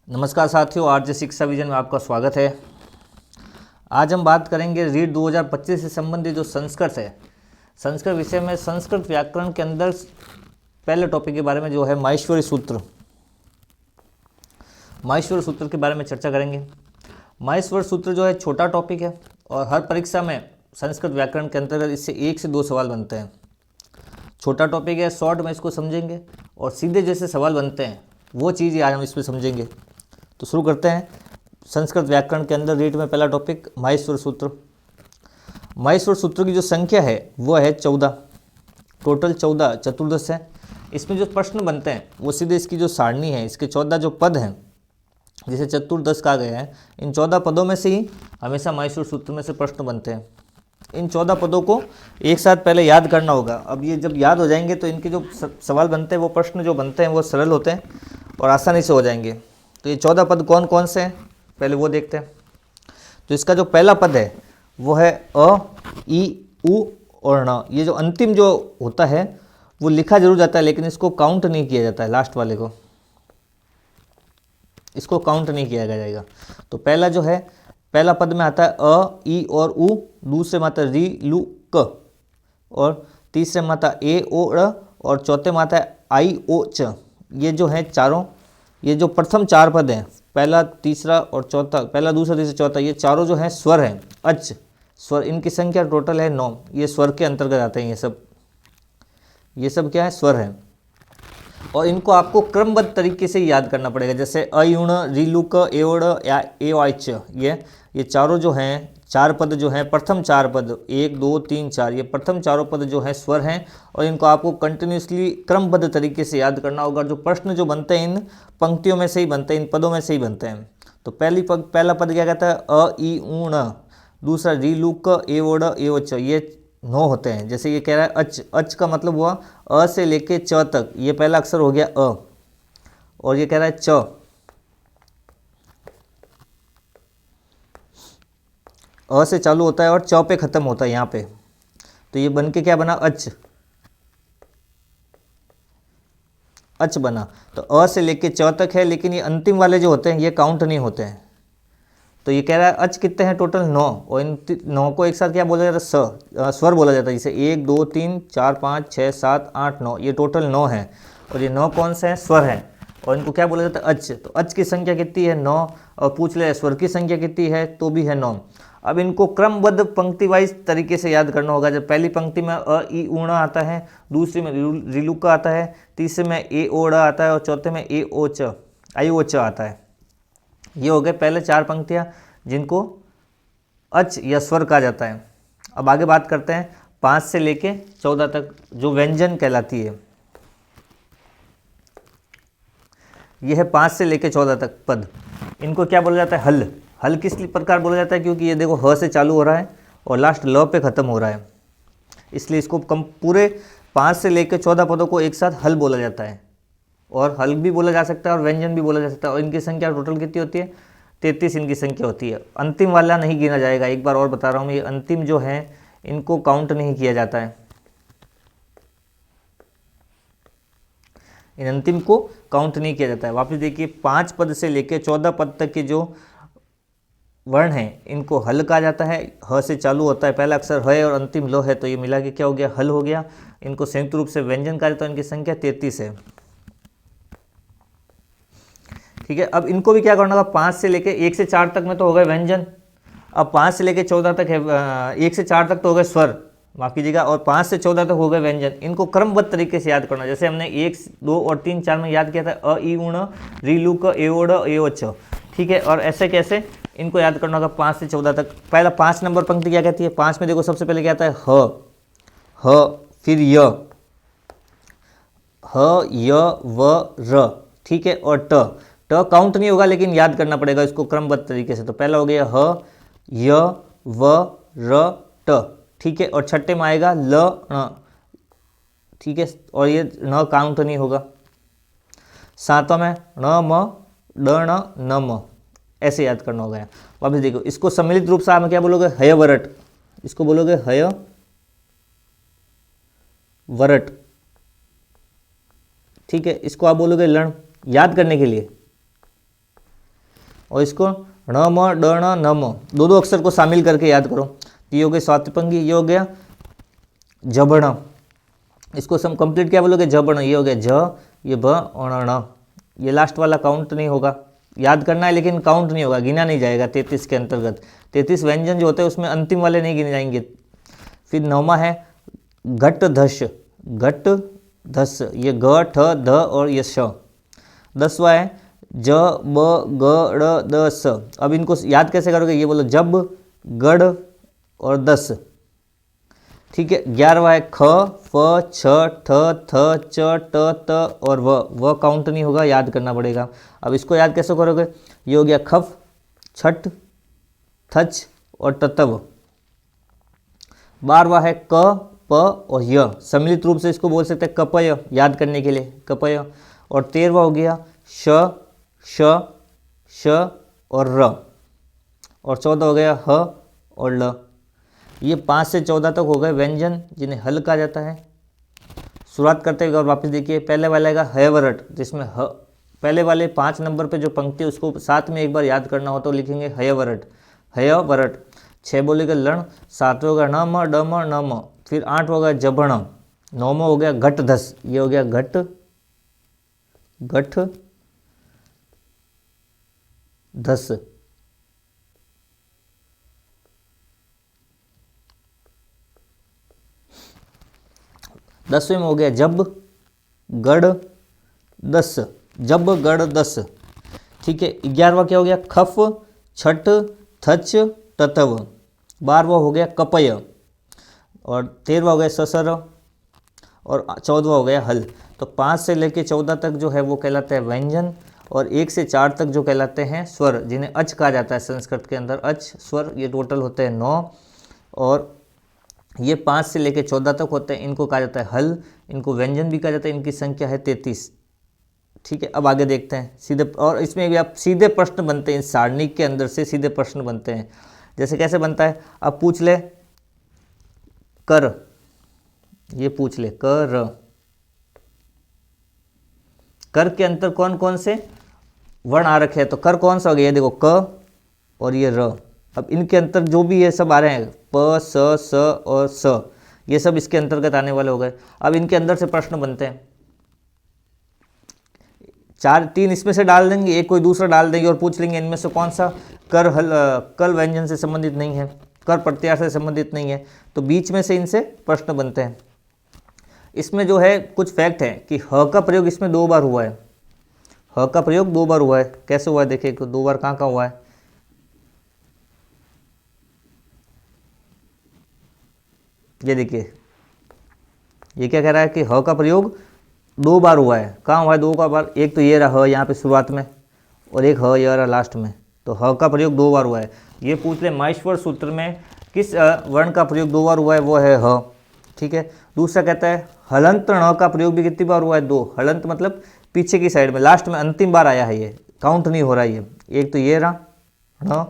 नमस्कार साथियों, आरजे शिक्षा विजन में आपका स्वागत है। आज हम बात करेंगे रीट 2025 से संबंधित जो संस्कृत है, संस्कृत विषय में संस्कृत व्याकरण के अंदर पहले टॉपिक के बारे में जो है माहेश्वरी सूत्र के बारे में चर्चा करेंगे। माहेश्वर सूत्र जो है छोटा टॉपिक है और हर परीक्षा में संस्कृत व्याकरण के अंतर्गत इससे 1 से 2 सवाल बनते हैं। छोटा टॉपिक है, शॉर्ट में इसको समझेंगे और सीधे जैसे सवाल बनते हैं वो चीज़ आज हम इसमें समझेंगे। तो शुरू करते हैं। संस्कृत व्याकरण के अंदर रीट में पहला टॉपिक माहेश्वर सूत्र। माहेश्वर सूत्र की जो संख्या है वो है 14, टोटल 14 चतुर्दश है। इसमें जो प्रश्न बनते हैं वो सीधे इसकी जो सारणी है, इसके 14 जो पद हैं जिसे चतुर्दश कहा गया है, इन 14 पदों में से ही हमेशा माहेश्वर सूत्र में से प्रश्न बनते हैं। इन 14 पदों को एक साथ पहले याद करना होगा। अब ये जब याद हो जाएंगे तो इनके जो सवाल बनते हैं, वो प्रश्न जो बनते हैं वो सरल होते हैं और आसानी से हो जाएंगे। तो ये 14 पद कौन कौन से हैं पहले वो देखते हैं। तो इसका जो पहला पद है वो है अ, ई, उ और ण। ये जो अंतिम जो होता है वो लिखा जरूर जाता है लेकिन इसको काउंट नहीं किया जाता है। लास्ट वाले को इसको काउंट नहीं किया जाएगा। तो पहला जो है, पहला पद में आता है अ, ई और उ, दूसरे में आता है री, लू, क और तीसरे में आता है ए, ओ, ड़ और चौथे में आता है आई, ओ, च। ये जो है चारों, ये जो प्रथम 4 पद हैं, पहला, तीसरा और चौथा, पहला, दूसरा, तीसरा, चौथा, ये चारों जो हैं स्वर हैं, अच स्वर। इनकी संख्या टोटल है 9। ये स्वर के अंतर्गत आते हैं। ये सब क्या है, स्वर हैं। और इनको आपको क्रमबद्ध तरीके से याद करना पड़ेगा। जैसे अयुण, रिलुक, एवड़, एवाच, ये चारों जो हैं 4 पद जो हैं, प्रथम 4 पद 1, 2, 3, 4, ये प्रथम चारों पद जो हैं स्वर हैं और इनको आपको कंटिन्यूसली क्रमबद्ध तरीके से याद करना होगा। जो प्रश्न जो बनते हैं इन पंक्तियों में से ही बनते हैं, इन पदों में से ही बनते हैं। तो पहला पद क्या कहता है, अ, ई, ऊ, ण। दूसरा रिलुक, एवड़, एवच, ये 9 होते हैं। जैसे ये कह रहा है अच, अच का मतलब हुआ अ से लेके च तक, ये पहला अक्षर हो गया अ। और ये कह रहा है च, अ से चालू होता है और च पे खत्म होता है यहाँ पे। तो ये बन के क्या बना, अच, अच बना। तो अ से लेके च तक है लेकिन ये अंतिम वाले जो होते हैं ये काउंट नहीं होते हैं। तो ये कह रहा है अच कितने हैं, टोटल 9। और इन 9 को एक साथ क्या बोला जाता है, स्वर बोला जाता है। जैसे 1, 2, 3, 4, 5, 6, 7, 8, 9, ये टोटल 9 है और ये 9 कौन से हैं, स्वर हैं। और इनको क्या बोला जाता है, अच। तो अच की संख्या कितनी है, 9। और पूछ ले स्वर की संख्या कितनी है, तो भी है 9। अब इनको क्रमबद्ध पंक्ति वाइज तरीके से याद करना होगा। जब पहली पंक्ति में अ, ई, ऊ, ण आता है, दूसरी में रिलुका आता है, तीसरे में ए, ओ, ड़ आता है और चौथे में ए, ओ, च, आई, ओ, च आता है। ये हो गए पहले 4 पंक्तियां जिनको अच या स्वर कहा जाता है। अब आगे बात करते हैं 5 से लेके 14 तक जो व्यंजन कहलाती है। यह है 5 से लेके 14 तक पद। इनको क्या बोला जाता है, हल। हल किस प्रकार बोला जाता है, क्योंकि ये देखो ह से चालू हो रहा है और लास्ट ल पे खत्म हो रहा है, इसलिए इसको पूरे 5 से लेके 14 पदों को एक साथ हल बोला जाता है। और हल भी बोला जा सकता है और व्यंजन भी बोला जा सकता है। और इनकी संख्या टोटल कितनी होती है, 33 इनकी संख्या होती है। अंतिम वाला नहीं गिना जाएगा, एक बार और बता रहा हूँ, ये अंतिम जो है इनको काउंट नहीं किया जाता है। इन अंतिम को काउंट नहीं किया जाता है। वापस देखिए, 5 पद से लेकर 14 पद तक के जो वर्ण हैं इनको हल कहा जाता है। ह से चालू होता है, पहला अक्षर ह और अंतिम लो है, तो ये मिला के क्या हो गया, हल हो गया। इनको संयुक्त रूप से व्यंजन कहा जाता है। इनकी संख्या 33 है। ठीक है। अब इनको भी क्या करना होगा, 5 से लेके 1 से 4 तक में तो हो गए व्यंजन। अब 5 से लेके 14 तक है, 1 से 4 तक तो हो गए स्वर, माफ कीजिएगा, और 5 से 14 तक हो गए व्यंजन। इनको क्रमबद्ध तरीके से याद करना। जैसे हमने 1, 2 और 3, 4 में याद किया था, अ, ई, ऊ, ण, री, लू, क, ए, ओ, ड़, ए, ओ, च। ठीक है। और ऐसे कैसे इनको याद करना होगा 5 से 14 तक। पहला 5 नंबर पंक्ति क्या कहती है, 5 में देखो सबसे पहले क्या आता है, ह, फिर य, ह, य, व, र। ठीक है। और ट काउंट नहीं होगा लेकिन याद करना पड़ेगा इसको क्रमबद्ध तरीके से। तो पहला हो गया ह, य, व, र, ट। ठीक है। और छठे में आएगा ल, ण। ठीक है। और ये न काउंट नहीं होगा। सातवां में ण, म, ड, ण, न, म। ऐसे याद करना होगा। वापस देखो, इसको सम्मिलित रूप से आप क्या बोलोगे, हय वरट। इसको बोलोगे हय वरट। ठीक है। इसको आप बोलोगे लण। याद करने के लिए और इसको ण म ड ण न म, दो दो अक्षर को शामिल करके याद करो। ये हो गया स्वातिपंगी, ये हो गया जबण, इसको सम कंप्लीट क्या बोलोगे जबण, ये हो गया ज, ये ब और ण, ये लास्ट वाला काउंट नहीं होगा, याद करना है लेकिन काउंट नहीं होगा, गिना नहीं जाएगा 33 के अंतर्गत। 33 व्यंजन जो होते हैं उसमें अंतिम वाले नहीं गिने जाएंगे। फिर 9वां है घट धस, घट धस, ये ग ठ ध और ये श। 10वां है ज ब ग ड़ द स, अब इनको याद कैसे करोगे, ये बोलो जब गढ़ और 10, ठीक है। 11वां है ख फ छ ठ थ च ट त और व काउंट नहीं होगा, याद करना पड़ेगा। अब इसको याद कैसे करोगे, ये हो गया खफ, छठ, थच और ततव। 12वां है क प और य, सम्मिलित रूप से इसको बोल सकते हैं कपय, याद करने के लिए कपय। और 13वां हो गया श श श और र, और 14 हो गया ह और ल। ये 5 से 14 तक हो गए व्यंजन जिन्हें हल कहा जाता है। शुरुआत करते हुए और वापस देखिए, पहले वाला आएगा हयवरट, जिसमें ह, पहले वाले 5 नंबर पे जो पंक्ति है उसको साथ में एक बार याद करना हो तो लिखेंगे हयवरट, हयवरट। 6 बोलेगा लण, 7वां होगा न म ड म न म, फिर 8वां होगा जबण, 9वां हो गया घट धस, ये हो गया घट घट धस। 10वें में हो गया जब गढ़ 10, जब गढ़ 10, ठीक है। 11वां क्या हो गया खफ छठ थच ततव। 12वां हो गया कपय, और 13वां हो गया ससर, और 14वां हो गया हल। तो 5 से लेकर 14 तक जो है वो कहलाते हैं व्यंजन, और 1 से 4 तक जो कहलाते हैं स्वर, जिन्हें अच कहा जाता है संस्कृत के अंदर, अच स्वर। ये टोटल होते हैं 9, और ये 5 से लेकर 14 तक होते हैं, इनको कहा जाता है हल, इनको व्यंजन भी कहा जाता है। इनकी संख्या है 33, ठीक है। अब आगे देखते हैं सीधे, और इसमें भी आप सीधे प्रश्न बनते हैं, इस सारणी के अंदर से सीधे प्रश्न बनते हैं। जैसे कैसे बनता है, अब पूछ ले कर, ये पूछ ले कर, कर के अंतर कौन कौन से वर्ण आ रखे हैं, तो कर कौन सा हो गया, ये देखो क और ये र। अब इनके अंतर जो भी ये सब आ रहे हैं प स स और स, ये सब इसके अंतर्गत आने वाले हो गए। अब इनके अंदर से प्रश्न बनते हैं, 3 इसमें से डाल देंगे, एक कोई दूसरा डाल देंगे और पूछ लेंगे इनमें से कौन सा कर हल कल व्यंजन से संबंधित नहीं है, कर प्रत्याहार से संबंधित नहीं है, तो बीच में से इनसे प्रश्न बनते हैं। इसमें जो है कुछ फैक्ट है कि ह का प्रयोग इसमें 2 बार हुआ है, ह का प्रयोग 2 बार हुआ है। कैसे हुआ है देखिए, 2 बार कहाँ कहाँ हुआ है, ये देखिए, ये क्या कह रहा है कि ह का प्रयोग 2 बार हुआ है। कहाँ हुआ है 2 का बार, एक तो ये रहा ह यहाँ पे शुरुआत में, और एक ह ये रहा लास्ट में, तो ह का प्रयोग 2 बार हुआ है। ये पूछ ले माहेश्वर सूत्र में किस वर्ण का प्रयोग 2 बार हुआ है, वो है ह, ठीक है। दूसरा कहता है हलंत ण का प्रयोग भी कितनी बार हुआ है, 2। हलंत मतलब पीछे की साइड में, लास्ट में अंतिम बार आया है, ये काउंट नहीं हो रहा है ये। एक तो ये रहा ण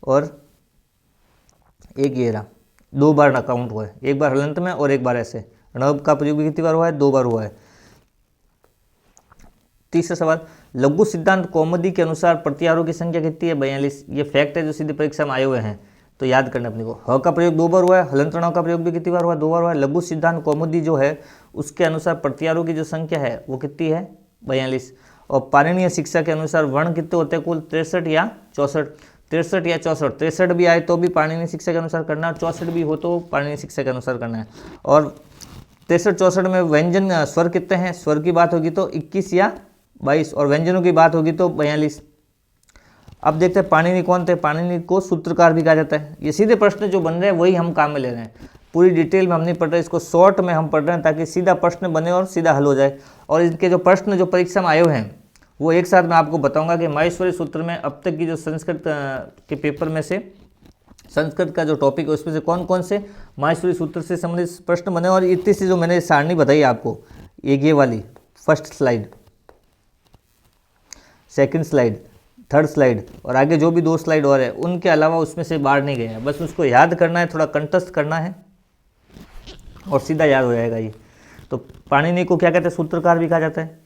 और एक ये रहा, 2 बार ना काउंट हुआ है, एक बार हलंत में और एक बार ऐसे। ण का प्रयोग भी कितनी बार हुआ है, 2 बार हुआ है। तीसरा सवाल, लघु सिद्धांत कौमुदी के अनुसार प्रत्याहारों की संख्या कितनी है, 42। ये फैक्ट है जो सीधे परीक्षा में आए हुए हैं, तो याद करना अपने को। ह का प्रयोग 2 बार हुआ है, हलंत ण का प्रयोग भी कितनी बार हुआ है, 2 बार हुआ है। लघु सिद्धांत कौमुदी जो है उसके अनुसार प्रत्याहारों की जो संख्या है वो कितनी है, 42। और पाणिनीय शिक्षा के अनुसार वर्ण कितने होते हैं, कुल 63 या 64, 63 या 64। 63 भी आए तो भी पाणिनीय शिक्षा के अनुसार करना है, 64 भी हो तो पाणिनीय शिक्षा के अनुसार करना है। और 63-64 में व्यंजन स्वर कितने हैं, स्वर की बात होगी तो 21 या 22, और व्यंजनों की बात होगी तो 42। अब देखते हैं पाणिनि कौन थे, पाणिनि को सूत्रकार भी कहा जाता है। ये सीधे प्रश्न जो बन रहे हैं वही हम काम में ले रहे हैं, पूरी डिटेल में हम नहीं पढ़ रहे, इसको शॉर्ट में हम पढ़ रहे हैं ताकि सीधा प्रश्न बने और सीधा हल हो जाए। और इनके जो प्रश्न जो परीक्षा में आए हुए हैं वो एक साथ मैं आपको बताऊंगा कि माहेश्वरी सूत्र में अब तक की जो संस्कृत के पेपर में से संस्कृत का जो टॉपिक है उसमें से कौन कौन से माहेश्वरी सूत्र से संबंधित प्रश्न बने। और इतनी सी जो मैंने सारणी बताई आपको, एक ये वाली first slide, second slide, third slide, और आगे जो भी 2 स्लाइड और है उनके अलावा उसमें से बाहर नहीं गया है, बस उसको याद करना है, थोड़ा कंठस्थ करना है और सीधा याद हो जाएगा ये। तो पाणिनि को क्या कहते हैं, सूत्रकार भी कहा जाता है।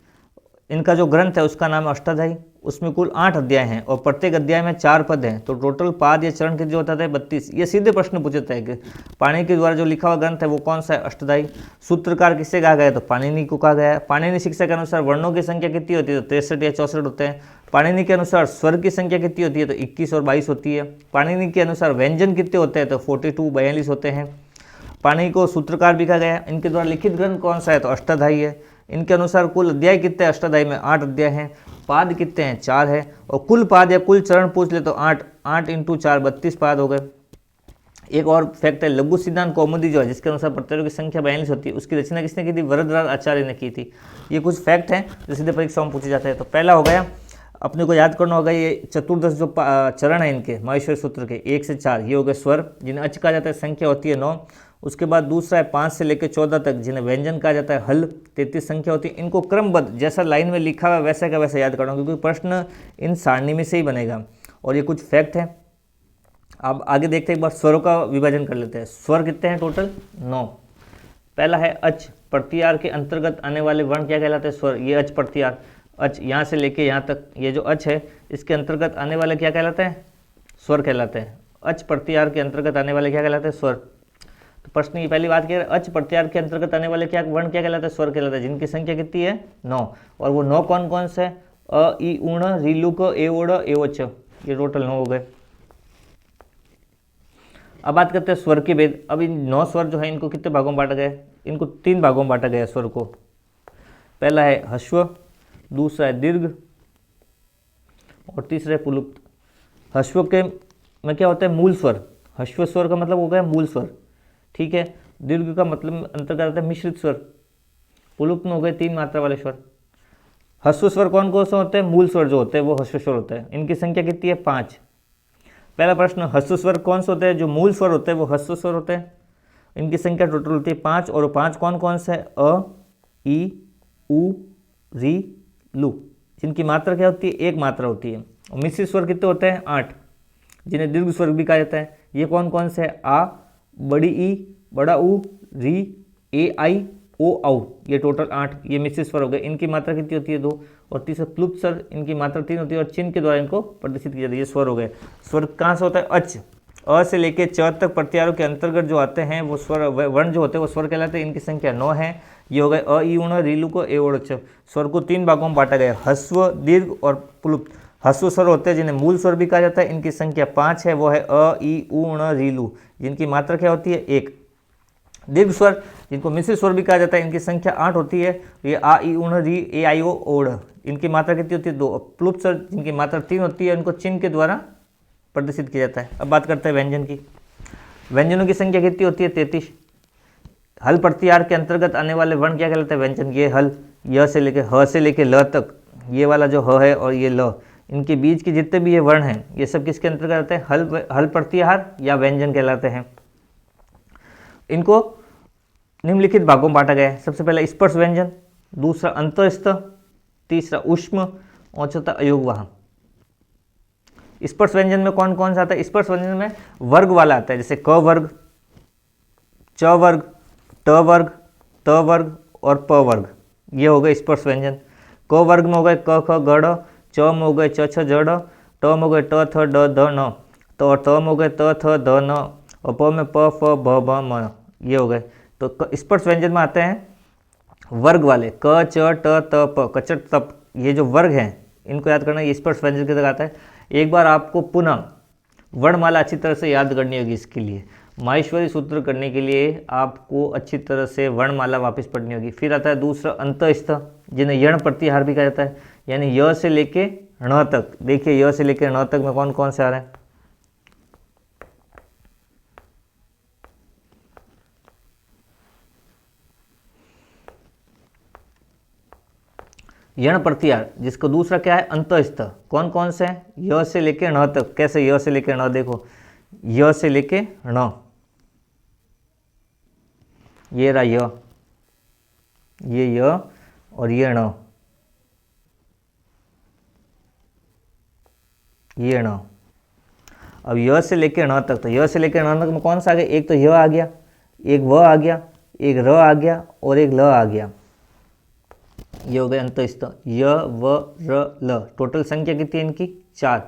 इनका जो ग्रंथ है उसका नाम है अष्टाध्यायी। उसमें कुल 8 अध्याय हैं और प्रत्येक अध्याय में 4 पद हैं, तो टोटल पाद या चरण कितने होता है 32। ये सीधे प्रश्न पूछता है कि पाणिनि के द्वारा जो लिखा हुआ ग्रंथ है वो कौन सा है, अष्टाध्यायी। सूत्रकार किससे कहा गया, तो पाणिनि को कहा गया है। पाणिनि शिक्षा के अनुसार वर्णों की संख्या कितनी होती है, तो 63 या 64 होते हैं। पाणिनि के अनुसार स्वर की संख्या कितनी होती है, तो 21 और 22 होती है। पाणिनि के अनुसार व्यंजन कितने होते हैं, तो 42 42 होते हैं। पाणिनि को सूत्रकार भी कहा गया है। इनके द्वारा लिखित ग्रंथ कौन सा है, तो अष्टाध्यायी है। इनके अनुसार कुल अध्याय कितने हैं, अष्टाध्यायी में 8 अध्याय हैं। पाद कितने हैं, 4 है। और कुल पाद या कुल चरण पूछ ले तो 8 × 4 32 पाद हो गए। एक और फैक्ट है, लघु सिद्धांत कौमुदी जो है जिसके अनुसार प्रत्ययों की संख्या 42 होती है, उसकी रचना किसने की थी, वरदराज आचार्य ने की थी। ये कुछ फैक्ट हैं जो सीधे परीक्षाओं में पूछे जाते हैं। तो पहला हो गया, अपने को याद करना होगा, ये चतुर्दश जो चरण है इनके माहेश्वरी सूत्र के 1 से 4, ये हो गए स्वर जिन्हें अच कहा जाता है, संख्या होती है 9। उसके बाद दूसरा है 5 से लेकर 14 तक जिन्हें व्यंजन कहा जाता है, हल 33 संख्या होती है। इनको क्रमबद्ध जैसा लाइन में लिखा हुआ वैसा का वैसा याद करना, क्योंकि प्रश्न इन सारणी में से ही बनेगा। और ये कुछ फैक्ट है। अब आगे देखते हैं, एक बार स्वरों का विभाजन कर लेते हैं। स्वर कितने हैं, टोटल 9। पहला है अच, प्रत्याहार के अंतर्गत आने वाले वर्ण क्या कहलाते हैं, स्वर। ये अच प्रत्याहार, अच यहाँ से लेके यहाँ तक, ये जो अच है इसके अंतर्गत आने वाले क्या कहलाते हैं, स्वर कहलाते हैं। अच प्रत्याहार के अंतर्गत आने वाले क्या कहलाते हैं, स्वर। तो प्रश्न की पहली बात क्या है, अच प्रत्याहार के अंतर्गत आने वाले क्या वर्ण क्या कहलाते हैं, स्वर कहलाते हैं, जिनकी संख्या कितनी है 9। और वो 9 कौन कौन से, अ ई ऊण री लू क ए ओड़ ए ओ च, ये टोटल 9 हो गए। अब बात करते हैं स्वर के भेद। अब इन 9 स्वर जो है इनको कितने भागों में बांटा गया है, इनको 3 भागों में बांटा गया है स्वर को। पहला है ह्रस्व, दूसरा है दीर्घ और तीसरा है पुलुप्त। ह्रस्व के में क्या होता है, मूल स्वर। ह्रस्व स्वर का मतलब हो गया मूल स्वर, ठीक है। दीर्घ का मतलब अंतर्गत आता है मिश्रित स्वर। पुलुप्त में हो गए 3 मात्रा वाले स्वर। ह्रस्व स्वर कौन कौन से होते हैं, मूल स्वर जो होते हैं वो ह्रस्व स्वर होता है। इनकी संख्या कितनी है 5। पहला प्रश्न, ह्रस्व स्वर कौन से होते हैं, जो मूल स्वर होते हैं वो ह्रस्व स्वर होते हैं। इनकी संख्या टोटल होती है 5। और 5 कौन कौन से, अ ई उ री लू, जिनकी मात्रा क्या होती है, 1 मात्रा होती है। और मिश्रित स्वर कितने होते हैं 8, जिन्हें दीर्घ स्वर भी कहा जाता है। ये कौन कौन से है, आ, बड़ी ई, बड़ा ऊ, री, ए आई, ओ औ, ये टोटल 8, ये मिश्रित स्वर हो गए। इनकी मात्रा कितनी होती है 2। और तीसरा प्लुप्त स्वर, इनकी मात्रा 3 होती है और चिन्ह के द्वारा इनको प्रदर्शित किया जाता है। ये स्वर हो गए। स्वर कहाँ से होता है, अच, अ से लेकर च तक प्रत्याहारों के अंतर्गत जो आते हैं वो स्वर, वर्ण जो होते हैं वो स्वर कहलाते हैं। इनकी संख्या 9 है। ये हो गए अ ई ऊण रीलू को ए ओड़ च। स्वर को 3 भागों में बांटा गया, ह्रस्व, दीर्घ और प्लुप्त। ह्रस्व स्वर होते हैं जिन्हें मूल स्वर भी कहा जाता है। इनकी संख्या 5 है, वो है अ ई ऊण रीलू, जिनकी मात्रा क्या होती है 1। दीर्घ स्वर जिनको मिश्रित स्वर भी कहा जाता है, इनकी संख्या 8 होती है। ये आ ई ऊण री ए आई ओ ओड़, इनकी मात्रा कितनी होती है 2। प्लुप्त स्वर जिनकी मात्रा 3 होती है, इनको चिन्ह के द्वारा प्रदर्शित किया जाता है। अब बात करते हैं व्यंजन की। व्यंजनों की संख्या कितनी होती है 33। हल प्रत्याहार के अंतर्गत आने वाले वर्ण क्या कहलाते हैं, व्यंजन। ये हल, य से लेके ह से लेके ल तक, ये वाला जो ह है और ये ल, इनके बीच के जितने भी ये वर्ण हैं ये सब किसके अंतर्गत आते हैं, हल प्रत्याहार या व्यंजन कहलाते हैं। इनको निम्नलिखित भागों में बांटा गया है। सबसे पहले स्पर्श व्यंजन, दूसरा अंतःस्थ, तीसरा ऊष्म और चौथा अयोगवाह। स्पर्श व्यंजन में कौन कौन सा आता है, स्पर्श व्यंजन में वर्ग वाला आता है, जैसे क वर्ग, च वर्ग, ट वर्ग, त वर्ग और प वर्ग। ये हो गए स्पर्श व्यंजन। क वर्ग में हो गए क ख ग ढ, च में हो गए च छ ज ढ, ट में हो गए ट थ ड ध न, त में हो गए त थ ध न और प में प फ ब भ म। ये हो गए। तो स्पर्श व्यंजन में आते हैं वर्ग वाले क च ट त प, कचट तप, ये जो वर्ग हैं इनको याद करना, ये स्पर्श व्यंजन की तरह आता है। एक बार आपको पुनः वर्णमाला अच्छी तरह से याद करनी होगी। इसके लिए माहेश्वरी सूत्र करने के लिए आपको अच्छी तरह से वर्णमाला वापस पढ़नी होगी। फिर आता है दूसरा अंतःस्थ, जिन्हें यण प्रत्याहार भी कहा जाता है, यानी य से लेके ण तक। देखिए य से लेके ण तक में कौन कौन से आ रहे हैं, यण प्रत्याहार, जिसको दूसरा क्या है अंतःस्थ। कौन कौन से हैं, य से लेके ण तक। कैसे य से लेके ण, देखो य से लेके ण, ये रहा य, ये य और ये ण, ये ण। अब य से लेके ण तक, तो य से लेके ण तक में कौन सा आ गया, एक तो य आ गया, एक व आ गया, एक र आ गया और एक ल आ गया। ये हो गए अंतस्थ, य व र ल, टोटल संख्या कितनी है इनकी 4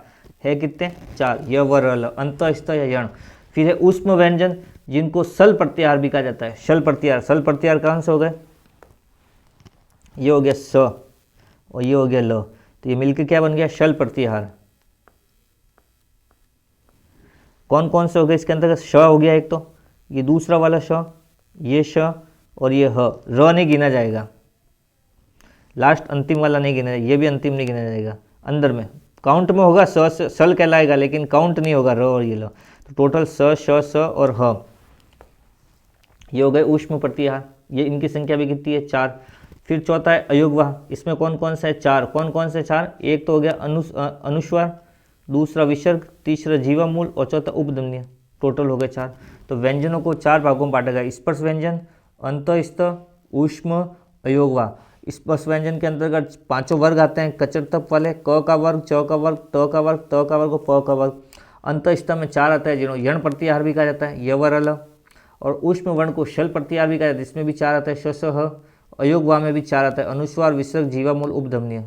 है, कितने 4, य व र ल, अंतस्थ या यण। फिर है ऊष्म व्यंजन जिनको सल प्रत्याहार भी कहा जाता है, सल प्रत्याहार, सल प्रत्याहार कौन से हो गए, ये हो गया स और ये हो गया ल, तो ये मिलकर क्या बन गया शल प्रत्याहार। कौन कौन से हो गए इसके अंतर्गत, श हो गया एक, तो ये दूसरा वाला श, ये श और ये ह, र नहीं गिना जाएगा, लास्ट अंतिम वाला नहीं गिना जाएगा, ये भी अंतिम नहीं गिना जाएगा, अंदर में काउंट में होगा स से सल कहलाएगा लेकिन काउंट नहीं होगा र और ये ल, तो टोटल स श स और ह, ये हो गए ऊष्म प्रत्याहार, ये इनकी संख्या भी कितनी है 4। फिर चौथा है अयोगवाह, इसमें कौन कौन सा है 4, कौन कौन से 4, एक तो हो गया अनुस्वार, दूसरा विसर्ग, तीसरा जीवामूल और चौथा उपध्वनि, टोटल हो गए 4। तो व्यंजनों को 4 भागों में बांटा गया, स्पर्श व्यंजन, अंतस्थ, ऊष्म, अयोगवाह। स्पर्श व्यंजन के अंतर्गत 5 वर्ग आते हैं कचर तप वाले, क का वर्ग, च का वर्ग, त का वर्ग, त का वर्ग और प का वर्ग। अंतस्थ में 4 आता है जिन्होंने यण प्रत्याहार भी कहा जाता है, य व र ल, और ऊष्म वर्ण को शल प्रत्याहार भी कहा जाता है, इसमें भी 4 आता है, श स ह। अयोगवाह में भी 4 आता है, अनुस्वार, विसर्ग, जीवामूल, उपध्वनि।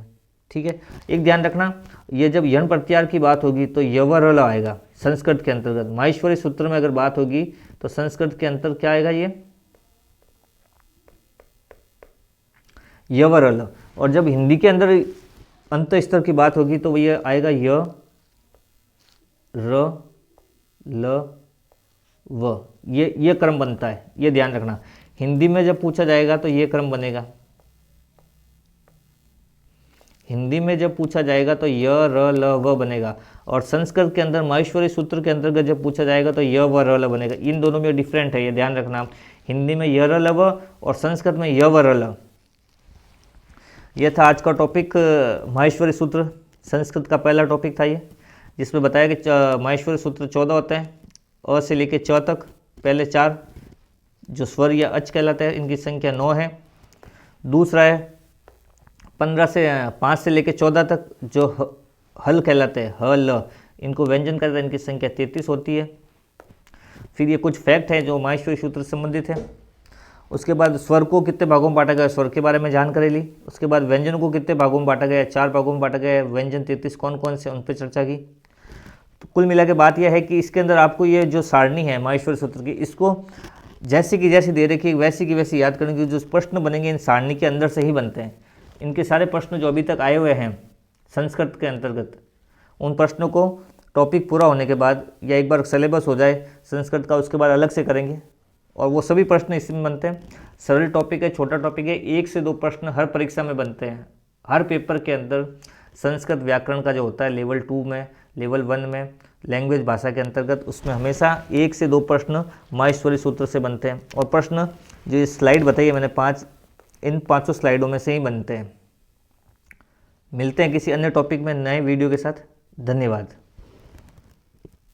ठीक है, एक ध्यान रखना, ये जब यण प्रत्याहार की बात होगी तो य व र ल आएगा संस्कृत के अंतर्गत। माहेश्वरी सूत्र में अगर बात होगी तो संस्कृत के अंतर क्या आएगा, ये य व र ल, और जब हिंदी के अंदर अंत स्तर की बात होगी तो ये आएगा य र ल व, ये क्रम बनता है, ये ध्यान रखना। हिंदी में जब पूछा जाएगा तो ये क्रम बनेगा, हिंदी में जब पूछा जाएगा तो य र ल व बनेगा, और संस्कृत के अंदर माहेश्वरी सूत्र के अंतर्गत जब पूछा जाएगा तो य व र ल बनेगा। इन दोनों में डिफरेंट है, ये ध्यान रखना, हिंदी में य र ल व और संस्कृत में य व र ल। ये था आज का टॉपिक, माहेश्वरी सूत्र संस्कृत का पहला टॉपिक था ये, जिसमें बताया कि माहेश्वरी सूत्र 14 होते हैं, अ से लेकर च तक, पहले 4 जो स्वर या अच कहलाते हैं इनकी संख्या 9 है। दूसरा है 5 से लेकर 14 तक जो हल कहलाते हैं, ह ल, इनको व्यंजन कहते हैं, इनकी संख्या 33 होती है। फिर ये कुछ फैक्ट हैं जो माहेश्वरी सूत्र से संबंधित है। उसके बाद स्वर को कितने भागों में बांटा गया, स्वर के बारे में जानकारी ली। उसके बाद व्यंजन को कितने भागों में बांटा गया, 4 भागों में बांटा गया। व्यंजन 33 कौन कौन से, उन पर चर्चा की। तो कुल मिला के बात यह है कि इसके अंदर आपको ये जो सारणी है माहेश्वरी सूत्र की, इसको जैसी की जैसी दे रखी वैसी की वैसी याद करने की, जो प्रश्न बनेंगे इन सारणी के अंदर से ही बनते हैं। इनके सारे प्रश्न जो अभी तक आए हुए हैं संस्कृत के अंतर्गत, उन प्रश्नों को टॉपिक पूरा होने के बाद या एक बार सिलेबस हो जाए संस्कृत का, उसके बाद अलग से करेंगे, और वो सभी प्रश्न इसमें बनते हैं। सरल टॉपिक है, छोटा टॉपिक है, 1 से 2 प्रश्न हर परीक्षा में बनते हैं। हर पेपर के अंदर संस्कृत व्याकरण का जो होता है लेवल 2 में, लेवल 1 में, लैंग्वेज भाषा के अंतर्गत, उसमें हमेशा 1 से 2 प्रश्न माहेश्वरी सूत्र से बनते हैं। और प्रश्न जो स्लाइड बताई है मैंने 5, इन 5 स्लाइडों में से ही बनते हैं। मिलते हैं किसी अन्य टॉपिक में नए वीडियो के साथ। धन्यवाद।